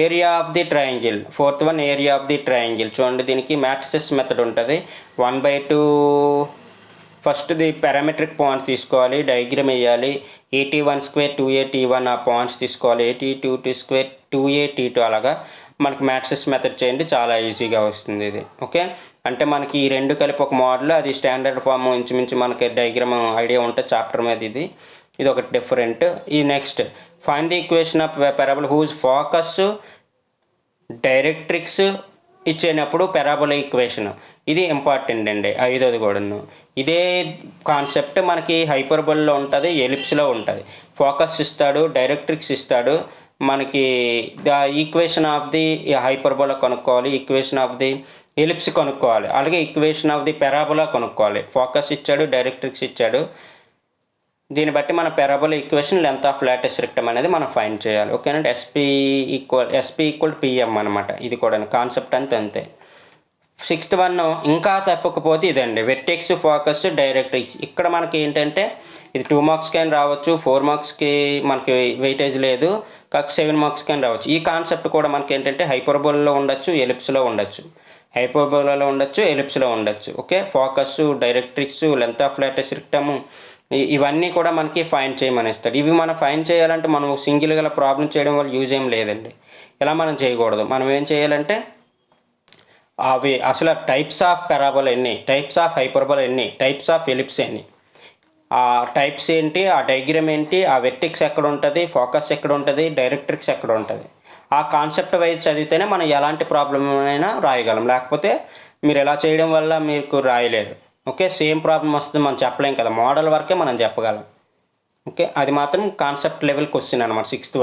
area of the triangle, 4th one area of the triangle. చూడండి, దీనికి మ్యాట్రిసెస్ మెథడ్ ఉంటుంది. 1/2 ఫస్ట్ది పారామెట్రిక్ పాయింట్ తీసుకోవాలి, డయాగ్రామ్ వేయాలి. AT1² 2AT1 ఆ పాయింట్స్ తీసుకోవాలి. AT2² 2AT2 అలాగా మనకి మ్యాట్రిసెస్ మెథడ్ చేయండి, చాలా ఈజీగా వస్తుంది ఇది. ఓకే, అంటే మనకి ఈ రెండు కలిపి ఒక మోడల్, అది స్టాండర్డ్ ఫామ్ ఇంచుమించు మనకి డయాగ్రామ్ ఐడియా ఉంటుంది చాప్టర్ మీద. ఇది ఒకటి డిఫరెంట్. ఈ next find the equation of parabola whose focus directrix ఇచ్చినప్పుడు పారాబోలా ఈక్వేషన్. ఇది ఇంపార్టెంట్ అండి. 5వది కూడాను ఇదే కాన్సెప్ట్ మనకి హైపర్బోలాలో ఉంటుంది, ఎలిప్స్లో ఉంటుంది. ఫోకస్ ఇస్తాడు, డైరెక్ట్రిక్స్ ఇస్తాడు. మనకి the equation of the hyperbola కనుక్కోవాలి, ఈక్వేషన్ ఆఫ్ ది ఎలిప్స్ కనుక్కోవాలి, అలాగే ఈక్వేషన్ ఆఫ్ ది పారాబోలా కనుక్కోవాలి. ఫోకస్ ఇచ్చాడు, డైరెక్ట్రిక్స్ ఇచ్చాడు. దీన్ని బట్టి మన parabola equation length of latus rectum అనేది మనం ఫైండ్ చేయాలి. ఓకేనండి, SP ఈక్వల్ PM అనమాట. ఇది కూడా కాన్సెప్ట్ అంతే. 6th వన్ ఇంకా తప్పకపోతే ఇదండి, వెర్టెక్స్, ఫోకస్, డైరెక్ట్రిక్స్. ఇక్కడ మనకి ఏంటంటే ఇది 2 మార్క్స్ కానీ రావచ్చు, 4 మార్క్స్కి మనకి వెయిటేజ్ లేదు, కాకపోతే 7 మార్క్స్ కానీ రావచ్చు. ఈ కాన్సెప్ట్ కూడా మనకి ఏంటంటే హైపర్బోలాలో ఉండొచ్చు, ఎలిప్స్లో ఉండొచ్చు. హైపర్బోలాలో ఉండొచ్చు, ఎలిప్స్లో ఉండొచ్చు. Okay, focus, directrix, length of latus rectum, ఇవన్నీ కూడా మనకి ఫైండ్ చేయమని ఇస్తాడు. ఇవి మనం ఫైండ్ చేయాలంటే మనం సింగిల్గా ప్రాబ్లం చేయడం వల్ల యూజ్ ఏం లేదండి. ఇలా మనం చేయకూడదు. మనం ఏం చేయాలంటే అవి అసలు టైప్స్ ఆఫ్ పారాబోలా ఎన్ని, టైప్స్ ఆఫ్ హైపర్బోలా ఎన్ని, టైప్స్ ఆఫ్ ఎలిప్స్ ఎన్ని, ఆ టైప్స్ ఏంటి, ఆ డయాగ్రామ్ ఏంటి, ఆ వెర్టెక్స్ ఎక్కడ ఉంటుంది, ఫోకస్ ఎక్కడ ఉంటుంది, డైరెక్ట్రిక్స్ ఎక్కడ ఉంటుంది, ఆ కాన్సెప్ట్ వైజ్ చదివితేనే మనం ఎలాంటి ప్రాబ్లం అయినా రాయగలం. లేకపోతే మీరు ఎలా చేయడం వల్ల మీకు రాయలేరు. ఓకే, సేమ్ ప్రాబ్లం వస్తుంది మనం చెప్పలేం కదా, మోడల్ వరకే మనం చెప్పగలం. ఓకే, అది మాత్రం కాన్సెప్ట్ లెవెల్ క్వశ్చన్ అనమాట. 6th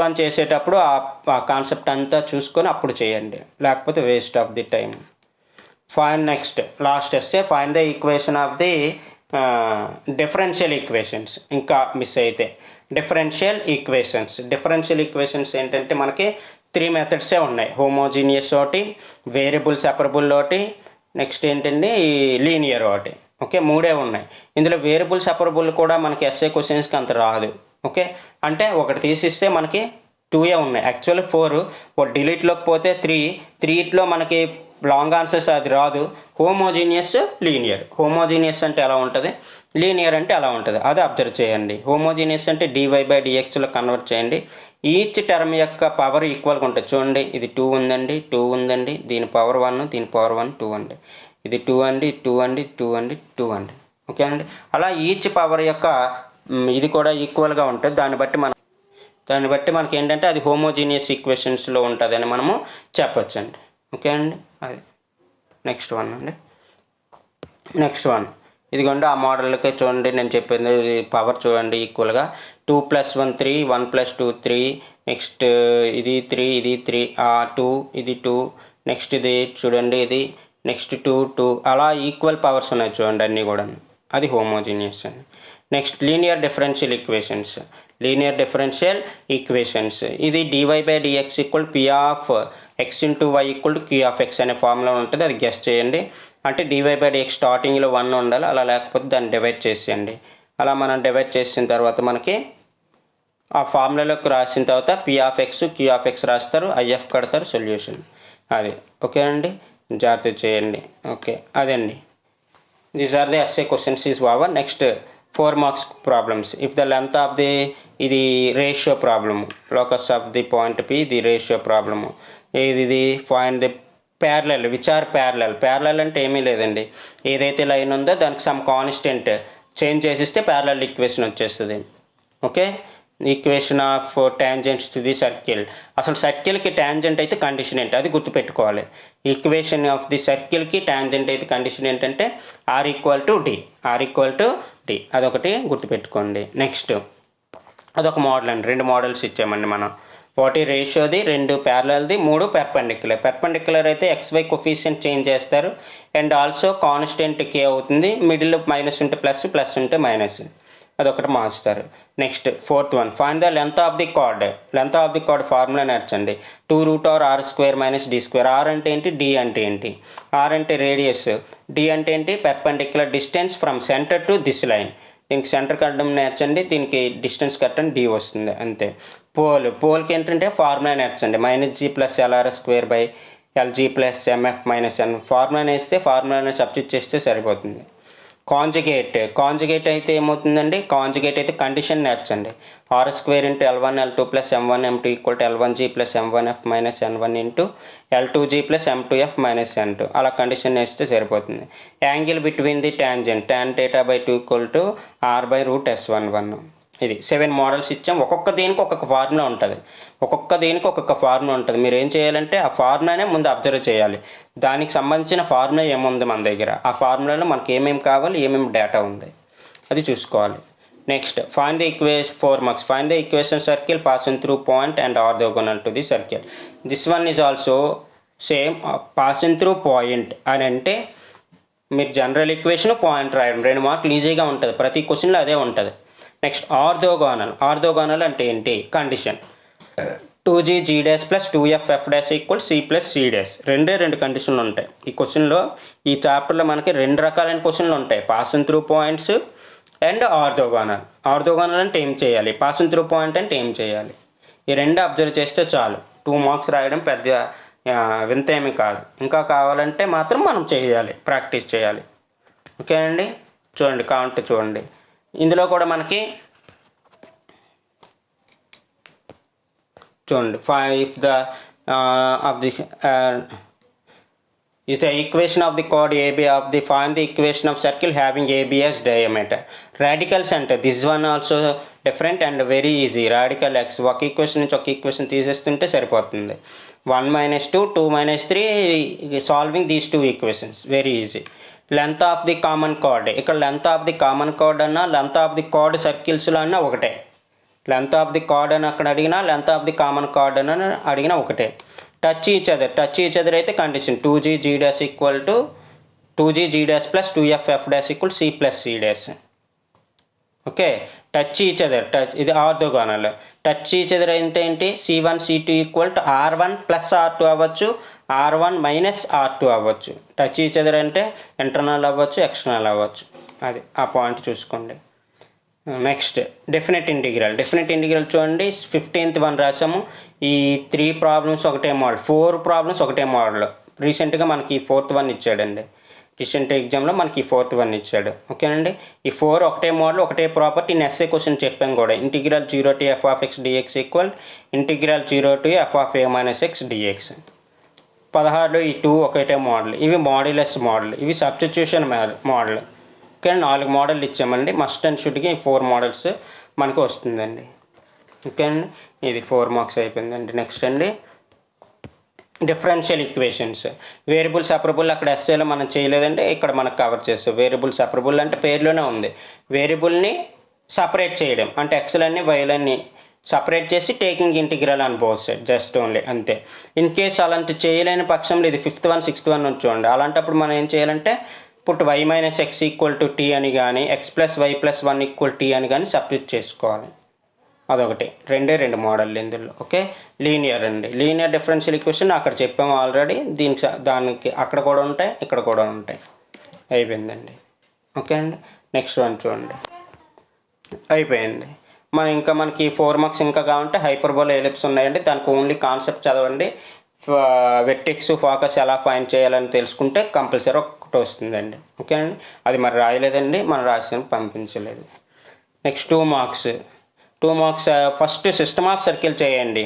వన్ చేసేటప్పుడు ఆ కాన్సెప్ట్ అంతా చూసుకొని అప్పుడు చేయండి, లేకపోతే waste of the time. Next last essay find the equation of the differential equations. ఇంకా మిస్ అయితే డిఫరెన్షియల్ ఈక్వేషన్స్ ఏంటంటే మనకి 3 మెథడ్సే ఉన్నాయి. హోమోజీనియస్ ఒకటి, వేరియబుల్ సెపరబుల్ ఒకటి, నెక్స్ట్ ఏంటండి లీనియర్ ఒకటి. ఓకే, 3 ఉన్నాయి. ఇందులో వేరియబుల్ సెపరబుల్ కూడా మనకి ఎస్ఏ క్వశ్చన్స్కి అంత రాదు. ఓకే, అంటే ఒకటి తీసిస్తే మనకి 2 ఉన్నాయి, యాక్చువల్లీ 4. డిలీట్లోకి పోతే 3లో మనకి లాంగ్ ఆన్సర్స్ అది రాదు. Homogeneous, linear. హోమోజీనియస్ అంటే ఎలా ఉంటుంది, లీనియర్ అంటే ఎలా ఉంటుంది, అది అబ్జర్వ్ చేయండి. హోమోజీనియస్ అంటే dy/dxలో కన్వర్ట్ చేయండి. ఈచ్ టర్మ్ యొక్క పవర్ ఈక్వల్గా ఉంటుంది. చూడండి, ఇది 2 ఉందండి, 2 ఉందండి, దీని పవర్ 1, దీని పవర్ 1 2 అండి, ఇది 2 అండి, 2 అండి, 2 అండి, 2 అండి. ఓకే అండి. అలా ఈచ్ పవర్ యొక్క ఇది కూడా ఈక్వల్గా ఉంటుంది. దాన్ని బట్టి మనకి ఏంటంటే అది హోమోజీనియస్ ఈక్వేషన్స్లో ఉంటుందని మనము చెప్పొచ్చండి. ఓకే అండి. అది నెక్స్ట్ వన్ అండి. నెక్స్ట్ వన్ ఇదిగోండి, ఆ మోడల్కి చూడండి, నేను చెప్పింది పవర్ చూడండి ఈక్వల్గా 2 + 1 3, 1 + 2 3, నెక్స్ట్ ఇది 3, ఇది 3, 2, ఇది 2, నెక్స్ట్ ఇది చూడండి, ఇది నెక్స్ట్ 2 2, అలా ఈక్వల్ పవర్స్ ఉన్నాయి చూడండి అన్నీ కూడా. అది హోమోజీనియస్ అండి. Next linear differential equations. ఇది dy/dx = p of x × y = q of x అనే ఫార్ములా ఉంటుంది. అది గెస్ చేయండి. అంటే dy/dx స్టార్టింగ్లో 1 ఉండాలి, అలా లేకపోతే దాన్ని డివైడ్ చేసేయండి. అలా మనం డివైడ్ చేసిన తర్వాత మనకి ఆ ఫార్ములాలోకి రాసిన తర్వాత p of x, q of x రాస్తారు, IF కడతారు, సొల్యూషన్. అది ఓకే అండి, జాగ్రత్త చేయండి. ఓకే, అదండి. These are the SA questions is over. Next 4 marks problems. If the length of the ఇది ratio problem, locus of the point P, ఇది ratio problem. ఇది find the parallel, which are parallel అంటే ఏమీ లేదండి, ఏదైతే line ఉందో దానికి some constant change చేసిస్తే ప్యారలల్ ఈక్వేషన్ వచ్చేస్తుంది. Okay, equation of tangents to the circle. అసలు సర్కిల్కి ట్యాంజెంట్ అయితే కండిషన్ ఏంటి అది గుర్తుపెట్టుకోవాలి. ఈక్వేషన్ ఆఫ్ ది సర్కిల్కి ట్యాంజెంట్ అయితే కండిషన్ ఏంటంటే r = d. అదొకటి గుర్తుపెట్టుకోండి. నెక్స్ట్ అదొక మోడల్ అండి. 2 మోడల్స్ ఇచ్చామండి మనం. ఒకటి రేషియోది, 2 ప్యారలల్ది, 3 పెర్పెండిక్యులర్ అయితే XY కొఫిషియంట్ చేంజ్ చేస్తారు అండ్ ఆల్సో కాన్స్టెంట్ k అవుతుంది. మిడిల్ మైనస్ ఉంటే ప్లస్, ప్లస్ ఉంటే మైనస్, అదొకటి మార్చుతారు. Next 4th one, find the length of the chord. Formula నేర్చండి. 2√r² - d². r అంటే ఏంటి, d అంటే ఏంటి. r అంటే రేడియస్, d అంటే ఏంటి, perpendicular distance from centre to this line. దీనికి సెంటర్ కట్టడం నేర్చండి, దీనికి డిస్టెన్స్ కట్టడం d వస్తుంది అంతే. పోల్కి ఏంటంటే ఫార్ములా నేర్చండి. -g + LR² LG + MF - N. Formula నేస్తే ఫార్ములాని సబ్స్టిట్యూట్ చేస్తే సరిపోతుంది. కాంజుగేట్ అయితే ఏమవుతుందండి, కాంజుగేట్ అయితే condition నేర్చండి. r² × L1 L2 + M1 M2 = L1g + M1f - N1 × L2g + M2f - N2. అలా కండిషన్ నేర్స్తే సరిపోతుంది. Angle between the tangent tan θ/2 = r/√S11. ఇది 7 మోడల్స్ ఇచ్చాం. ఒక్కొక్క దేనికి ఒక్కొక్క ఫార్ములా ఉంటుంది. మీరు ఏం చేయాలంటే ఆ ఫార్ములానే ముందు అబ్జర్వ్ చేయాలి. దానికి సంబంధించిన ఫార్ములా ఏముంది మన దగ్గర, ఆ ఫార్ములాలో మనకి ఏమేమి కావాలి, ఏమేమి డేటా ఉంది అది చూసుకోవాలి. Next find the 4 marks. Find the equation circle passing through point and orthogonal to the circle. This one is also same. Passing through point అని అంటే మీరు జనరల్ ఈక్వేషన్ పాయింట్ రాయడం 2 మార్కులు ఈజీగా ఉంటుంది. ప్రతి క్వశ్చన్లో అదే ఉంటుంది. నెక్స్ట్ ఆర్థోగోనల్ అంటే ఏంటి, condition 2g(g) + 2f(f) = c + c'. రెండు కండిషన్లు ఉంటాయి ఈ క్వశ్చన్లో. ఈ చాప్టర్లో మనకి 2 రకాలైన క్వశ్చన్లు ఉంటాయి, passing through points and orthogonal అంటే ఏం చేయాలి, పాసింగ్ త్రూ పాయింట్ అంటే ఏం చేయాలి. ఈ 2 అబ్జర్వ్ చేస్తే చాలు. 2 మార్క్స్ రాయడం పెద్ద వింత ఏమీ కాదు. ఇంకా కావాలంటే మాత్రం మనం చేయాలి, ప్రాక్టీస్ చేయాలి. ఓకే అండి, చూడండి కావాలంటే చూడండి. ఇందులో కూడా మనకి చూడండి, if the is the equation of the chord AB of the find the equation of circle having AB as diameter. Radicals అంటే this one also different and very easy. Radical x ఒక ఈక్వేషన్ నుంచి ఒక equation తీసేస్తుంటే సరిపోతుంది. 1 - 2 2 - 3 solving these 2 equations very easy. Length of the common chord, ఇక్కడ length of the common chord అన్నా length of the chord సర్కిల్స్లో అన్నా ఒకటే. లెంత్ ఆఫ్ ది కార్డ్ అని అక్కడ అడిగినా, length of the common chord అని అడిగినా ఒకటే. టచ్ ఈచ్ అదర్ అయితే condition 2g(g) + 2f(f) = c + c'. Okay, touch each other, ఇది ఆర్థోగోనల్. టచ్ ఈచ్ అదర్ అంటే ఏంటి, c1 c2 = r1 + r2 అవ్వచ్చు, r1 - r2 అవ్వచ్చు. టచ్ ఈచ్ అదర్ అంటే ఇంటర్నల్ అవ్వచ్చు, ఎక్స్టర్నల్ అవ్వచ్చు. అది ఆ పాయింట్ చూసుకోండి. నెక్స్ట్ డెఫినెట్ ఇంటిగ్రల్ చూడండి 15th వన్ రాసాము. ఈ 3 ప్రాబ్లమ్స్ ఒకటే మోడల్, 4 ప్రాబ్లమ్స్ ఒకటే మోడల్. రీసెంట్గా మనకి 4th వన్ ఇచ్చాడండి, రీసెంట్ ఎగ్జామ్లో మనకి 4th వన్ ఇచ్చాడు. ఓకేనండి, ఈ 4 ఒకటే మోడల్ ఒకటే ప్రాపర్టీ. ఎస్ఏ క్వశ్చన్ చెప్పాం కూడా, integral 0 to f of x dx equal integral 0 to f of a minus x dx. 16 ఈ 2 ఒకటే మోడల్. ఇవి మాడ్యులస్ మోడల్, ఇవి సబ్స్టిట్యూషన్ మోడల్. ఓకే, 4 మోడల్ ఇచ్చామండి. మస్ట్ అండ్ షుడ్కి 4 మోడల్స్ మనకు వస్తుందండి. ఓకే అండి, ఇది 4 మార్క్స్ అయిపోయిందండి. నెక్స్ట్ అండి డిఫరెన్షియల్ ఈక్వేషన్స్. వేరియబుల్ సెపరబుల్ అక్కడ ఎస్ఏలో మనం చేయలేదంటే ఇక్కడ మనకు కవర్ చేస్తాం. వేరియబుల్ సెపరబుల్ అంటే పేరులోనే ఉంది, వేరియబుల్ని సపరేట్ చేయడం అంటే ఎక్స్లన్నీ వైలన్నీ సపరేట్ చేసి టేకింగ్ ఇంటిగ్రల్ అని బోత్ సైడ్ జస్ట్ ఓన్లీ అంతే. ఇన్ కేస్ అలాంటి చేయలేని పక్షంలో ఇది 5th వన్ 6th వన్ చూడండి. అలాంటప్పుడు మనం ఏం చేయాలంటే put y minus x equal to t అని కానీ x plus y plus 1 equal t అని కానీ సబ్స్టిట్యూట్ చేసుకోవాలి. అదొకటి, రెండు మోడల్ ఇందులో. ఓకే, లీనియర్ అండి, లీనియర్ డిఫరెన్షియల్ ఈక్వేషన్ అక్కడ చెప్పాము ఆల్రెడీ. దానికి అక్కడ కూడా ఉంటాయి, ఇక్కడ కూడా ఉంటాయి. అయిపోయిందండి. ఓకే అండి, నెక్స్ట్ వన్ చూడండి. అయిపోయింది. మనకి 4 మార్క్స్ ఇంకా కావాలంటే హైపర్బోలా ఎలిప్స్ ఉన్నాయండి. దానికి ఓన్లీ కాన్సెప్ట్ చదవండి. వెర్టెక్స్ ఫోకస్ ఎలా ఫైండ్ చేయాలని తెలుసుకుంటే కంపల్సరీ ఒకటి వస్తుందండి. ఓకే అండి, అది మరి రాయలేదండి, మనం రాసిన పంపించలేదు. Next 2 marks first system of circle చేయండి.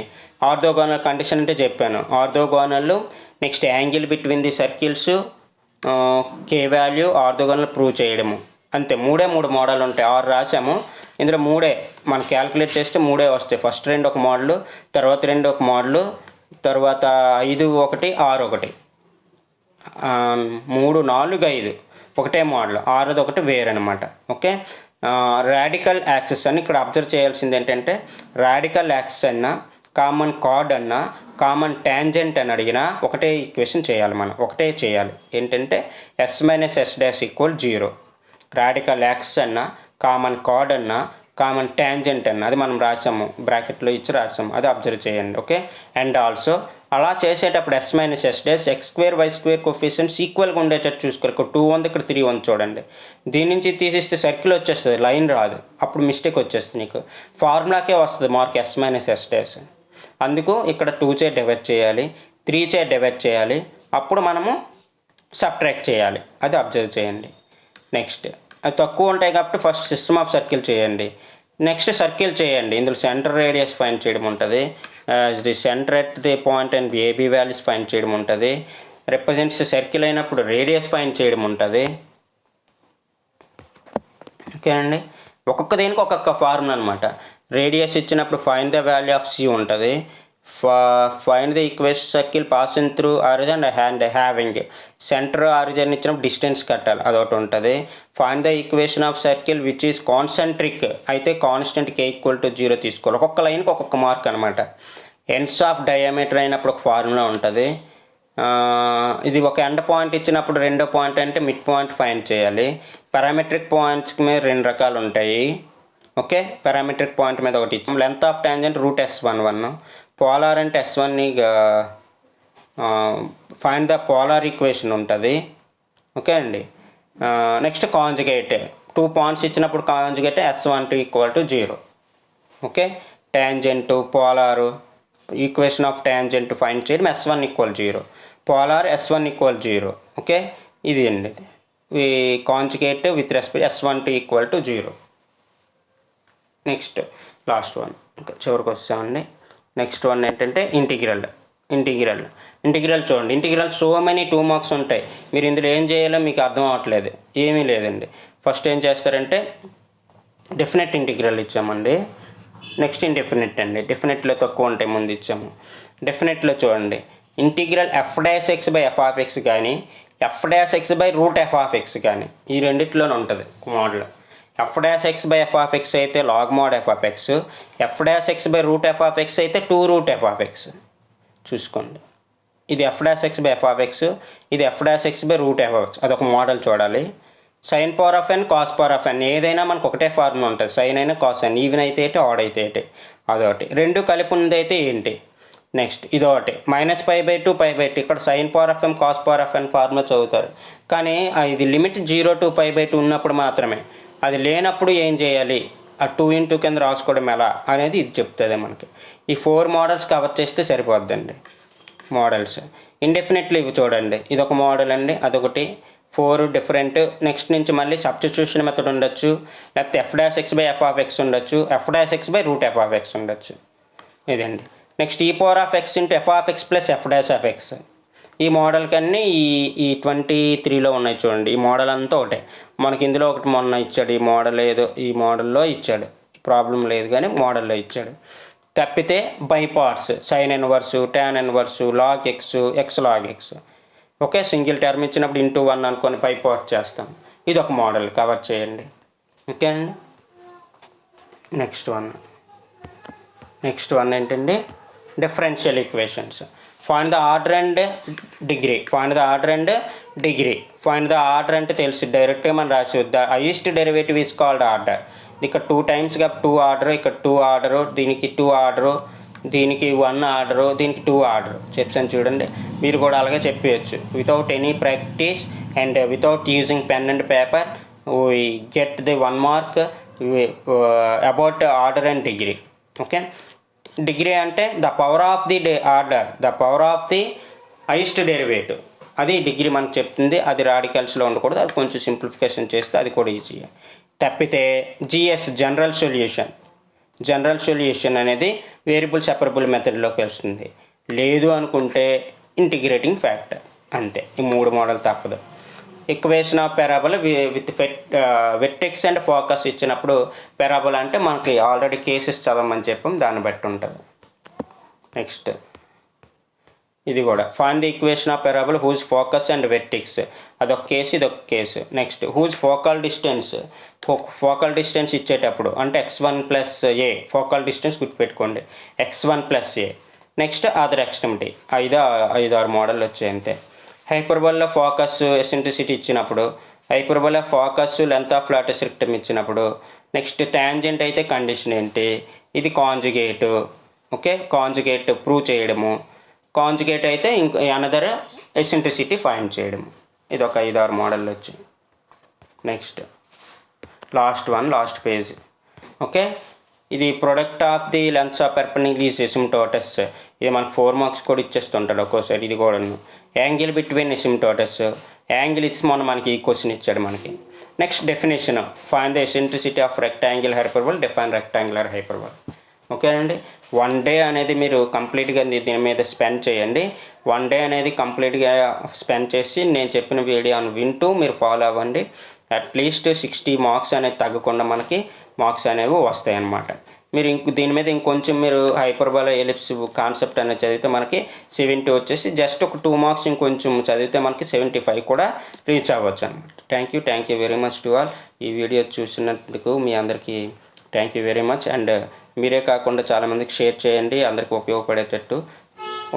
ఆర్థోగోనల్ కండిషన్ అంటే చెప్పాను, orthogonal. Next angle between the circles, K value, orthogonal prove చేయడము. అంతే, 3 మోడల్ ఉంటాయి. 6 రాసాము, ఇందులో 3 మనం క్యాలిక్యులేట్ చేస్తే 3 వస్తాయి. ఫస్ట్ 2 ఒక మోడలు, తర్వాత 2 ఒక మోడలు, తర్వాత 5 1 6 1, 3 4 5 ఒకటే మోడల్, 6ది ఒకటి వేరనమాట. ఓకే, రాడికల్ యాక్సెస్ అని ఇక్కడ అబ్జర్వ్ చేయాల్సింది ఏంటంటే, రాడికల్ యాక్సెస్ అన్నా కామన్ కార్డ్ అన్నా కామన్ ట్యాంజెంట్ అని అడిగినా ఒకటే ఈక్వేషన్ చేయాలి, మనం ఒకటే చేయాలి. ఏంటంటే s minus s dash equal 0. Radical access అన్నా కామన్ కార్డ్ అన్నా కామన్ ట్యాంజెంట్ అన్న అది మనం రాసాము, బ్రాకెట్లో ఇచ్చి రాసాము, అది అబ్జర్వ్ చేయండి. ఓకే, అండ్ ఆల్సో అలా చేసేటప్పుడు s minus s dash x square y square coefficients ఈక్వల్గా ఉండేటట్టు చూసుకోవాలి. ఇక్కడ 2 ఉంది, ఇక్కడ 3 ఉంది చూడండి. దీని నుంచి తీసిస్తే సర్కిల్ వచ్చేస్తుంది, లైన్ రాదు, అప్పుడు మిస్టేక్ వచ్చేస్తుంది. నీకు ఫార్ములాకే వస్తుంది mark s minus s dash. అందుకు ఇక్కడ 2 చే డివైడ్ చేయాలి, 3 చే డివైడ్ చేయాలి, అప్పుడు మనము సబ్ట్రాక్ట్ చేయాలి, అది అబ్జర్వ్ చేయండి. నెక్స్ట్ అది తక్కువ ఉంటాయి కాబట్టి ఫస్ట్ సిస్టమ్ ఆఫ్ సర్కిల్ చేయండి. నెక్స్ట్ సర్కిల్ చేయండి, ఇందులో సెంటర్ రేడియస్ ఫైండ్ చేయడం ఉంటుంది, the centre at the point and AB values find చేయడం ఉంటుంది, రిప్రజెంట్స్ సర్కిల్ అయినప్పుడు రేడియస్ ఫైండ్ చేయడం ఉంటుంది. ఓకే అండి, ఒక్కొక్క దేనికి ఒక్కొక్క ఫార్ములా అనమాట. రేడియస్ ఇచ్చినప్పుడు find the value of c ఉంటుంది, find the equation circle passing through origin and having centre origin ఇచ్చినప్పుడు డిస్టెన్స్ కట్టాలి, అదొకటి ఉంటుంది. Find the equation of circle which is concentric అయితే కాన్స్టెంట్ కే ఈక్వల్ టు 0 తీసుకోవాలి. ఒక్కొక్క లైన్కి ఒక్కొక్క మార్క్ అనమాట. ఎండ్స్ ఆఫ్ డయామీటర్ అయినప్పుడు ఒక ఫార్ములా ఉంటుంది. ఇది ఒక ఎండ్ పాయింట్ ఇచ్చినప్పుడు రెండో పాయింట్ అంటే మిడ్ పాయింట్ ఫైండ్ చేయాలి. పారామెట్రిక్ పాయింట్స్ మీద 2 రకాలు ఉంటాయి. ఓకే, పారామెట్రిక్ పాయింట్ మీద ఒకటి ఇచ్చాం. Length of tangent √S11, polar అంటే S1ని ఫైండ్ ద పోలార్ ఈక్వేషన్ ఉంటుంది. ఓకే అండి, నెక్స్ట్ కాంజుగేట్ 2 పాయింట్స్ ఇచ్చినప్పుడు conjugate S12 equal to 0. Okay, tangent polar equation of tangent find చేయడం S1 equal 0, polar S1 equal 0. Okay, ఇది అండి ఈ conjugate with respect S12 equal to 0. Next last one, ఇంకా చివరికి వస్తామండి. నెక్స్ట్ వన్ ఏంటంటే integral చూడండి. ఇంటిగ్రల్ సో మెనీ 2 మార్క్స్ ఉంటాయి. మీరు ఇందులో ఏం చేయాలో మీకు అర్థం అవ్వట్లేదు, ఏమీ లేదండి. ఫస్ట్ ఏం చేస్తారంటే డెఫినెట్ ఇంటిగ్రల్ ఇచ్చామండి. నెక్స్ట్ ఇండెఫినెట్ అండి, డెఫినెట్లో తక్కువ ఉంటాయి, ముందు ఇచ్చాము. డెఫినెట్లో చూడండి, ఇంటిగ్రల్ f'(x) బై f(x) కానీ f'(x) బై √f(x) కానీ ఈ రెండిట్లోనే ఉంటుంది మోడల్. f'(x) బై f(x) అయితే log mod f(x), f'(x) by √f(x) అయితే 2√f(x). చూసుకోండి, ఇది f'(x) బై f(x), ఇది f'(x) బై √f(x). అదొక మోడల్ చూడాలి. sin power of n cos power of n ఏదైనా మనకు ఒకటే ఫార్ములా ఉంటుంది, సైన్ అయినా కాస్ అయినా, ఈవెన్ అయితే ఏంటి ఆడ్ అయితే ఏంటి, అదొకటి. రెండు కలిపి ఉంది అయితే ఏంటి. నెక్స్ట్ ఇదొకటి -π/2 π/2. ఇక్కడ sin power of m cos power of n formula చదువుతారు, కానీ ఇది లిమిట్ 0 to π/2 ఉన్నప్పుడు మాత్రమే. అది లేనప్పుడు ఏం చేయాలి, ఆ 2x2 కింద రాసుకోవడం ఎలా అనేది ఇది చెప్తుంది మనకి. ఈ 4 మోడల్స్ కవర్ చేస్తే సరిపోద్దండి. మోడల్స్ ఇండెఫినెట్లీ ఇవి చూడండి, ఇదొక మోడల్ అండి, అదొకటి 4 డిఫరెంట్. నెక్స్ట్ నుంచి మళ్ళీ సబ్స్టిట్యూషన్ మెథడ్ ఉండొచ్చు, లేకపోతే f'(x/f(x) ఉండొచ్చు, f'(x/√f(x) ఉండొచ్చు. ఇదండి. Next e⁴(x) f(x) + f'(x). ఈ మోడల్ కన్నీ ఈ 23లో ఉన్నాయి చూడండి. ఈ మోడల్ అంతా ఒకటే మనకి. ఇందులో ఒకటి మొన్న ఇచ్చాడు, ఈ మోడల్ ఏదో ఈ మోడల్లో ఇచ్చాడు, ప్రాబ్లం లేదు కానీ మోడల్లో ఇచ్చాడు. తప్పితే by parts sin inverse, tan inverse, log x, x log x. Okay, single term ఇచ్చినప్పుడు *1 అనుకొని బై పార్ట్ చేస్తాం. ఇది ఒక మోడల్ కవర్ చేయండి. ఓకే అండి. నెక్స్ట్ వన్ ఏంటండి, differential equations. Find the order and degree. Find the order అంటే తెలుసు, డైరెక్ట్గా మనం రాసి the highest derivative is called order. ఇక్కడ 2 టైమ్స్గా 2 ఆర్డర్, ఇక్కడ 2 ఆర్డరు, దీనికి 2 ఆర్డరు, దీనికి 1 ఆర్డరు, దీనికి 2 ఆర్డరు చెప్పాను చూడండి. మీరు కూడా అలాగే చెప్పవచ్చు. Without any practice and without using pen and paper we get the 1 mark about order and degree. Okay, degree అంటే the power of the order, the power of the highest derivative, అది degree మనకు చెప్తుంది. అది రాడికల్స్లో ఉండకూడదు, అది కొంచెం simplification చేస్తే అది కూడా ఈజీ. తప్పితే జిఎస్ జనరల్ సొల్యూషన్ అనేది వేరియబుల్ సెపరబుల్ మెథడ్లోకి వస్తుంది. లేదు అనుకుంటే ఇంటిగ్రేటింగ్ ఫ్యాక్టర్, అంతే. ఈ 3 మోడల్ తప్పదు. Equation of parabola with vertex and focus ఇచ్చినప్పుడు, పారాబోలా అంటే మనకి ఆల్రెడీ కేసెస్ చదవమని చెప్పాం, దాన్ని బట్టి ఉంటుంది. నెక్స్ట్ ఇది కూడా find the equation of parabola whose focus and vertex, అదొక కేసు, ఇదొక case. Next whose focal distance ఇచ్చేటప్పుడు అంటే x1 + a, ఫోకల్ డిస్టెన్స్ గుర్తుపెట్టుకోండి, x1 + a. Next other extremity. 5-6 model వచ్చాయి అంతే. హైపర్బోలా ఫోకస్ ఎసెంట్రిసిటీ ఇచ్చినప్పుడు, hyperbola focus length of latus rectum ఇచ్చినప్పుడు. Next tangent అయితే కండిషన్ ఏంటి, ఇది కాంజుగేట్. ఓకే, కాంజుగేట్ ప్రూవ్ చేయడము, కాంజుగేట్ అయితే అనదర్ ఎసెంట్రిసిటీ ఫైండ్ చేయడము. ఇది ఒక 5-6 మోడల్ వచ్చి. Next last page. ఓకే, ఇది product of the lengths of perpendicular is asymptotes. ఇది మనకు 4 మార్క్స్ కూడా ఇచ్చేస్తుంటాడు ఒక్కోసారి. ఇది కూడా యాంగిల్ బిట్వీన్ ఎసిమ్టోటస్, యాంగిల్ ఇచ్చి మనకి ఈ క్వశ్చన్ ఇచ్చాడు మనకి. Next definition, find the eccentricity of rectangle hyperbola, define rectangular hyperbola. Okay అండి. 1 డే అనేది మీరు కంప్లీట్గా దీని మీద స్పెండ్ చేయండి. 1 డే అనేది కంప్లీట్గా స్పెండ్ చేసి నేను చెప్పిన వీడియోని వింటూ మీరు ఫాలో అవ్వండి. అట్లీస్ట్ 60 మార్క్స్ అనేది తగ్గకుండా మనకి మార్క్స్ అనేవి వస్తాయి అన్నమాట. మీరు దీని మీద ఇంకొంచెం మీరు హైపర్బోలా ఎలిప్స్ కాన్సెప్ట్ అనేది చదివితే మనకి 70 వచ్చేసి, జస్ట్ ఒక 2 మార్క్స్ ఇంకొంచెం చదివితే మనకి 75 కూడా రీచ్ అవ్వచ్చు అనమాట. Thank you very much to all. ఈ వీడియో చూసినందుకు మీ అందరికీ thank you very much. And మీరే కాకుండా చాలామందికి షేర్ చేయండి, అందరికీ ఉపయోగపడేటట్టు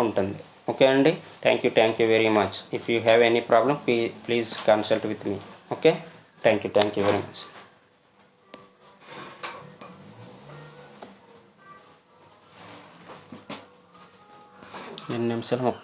ఉంటుంది. ఓకే అండి. Thank you very much. If you have any problem please consult with me. Okay, thank you very much. ఎన్ని నిమిషాలు? 30.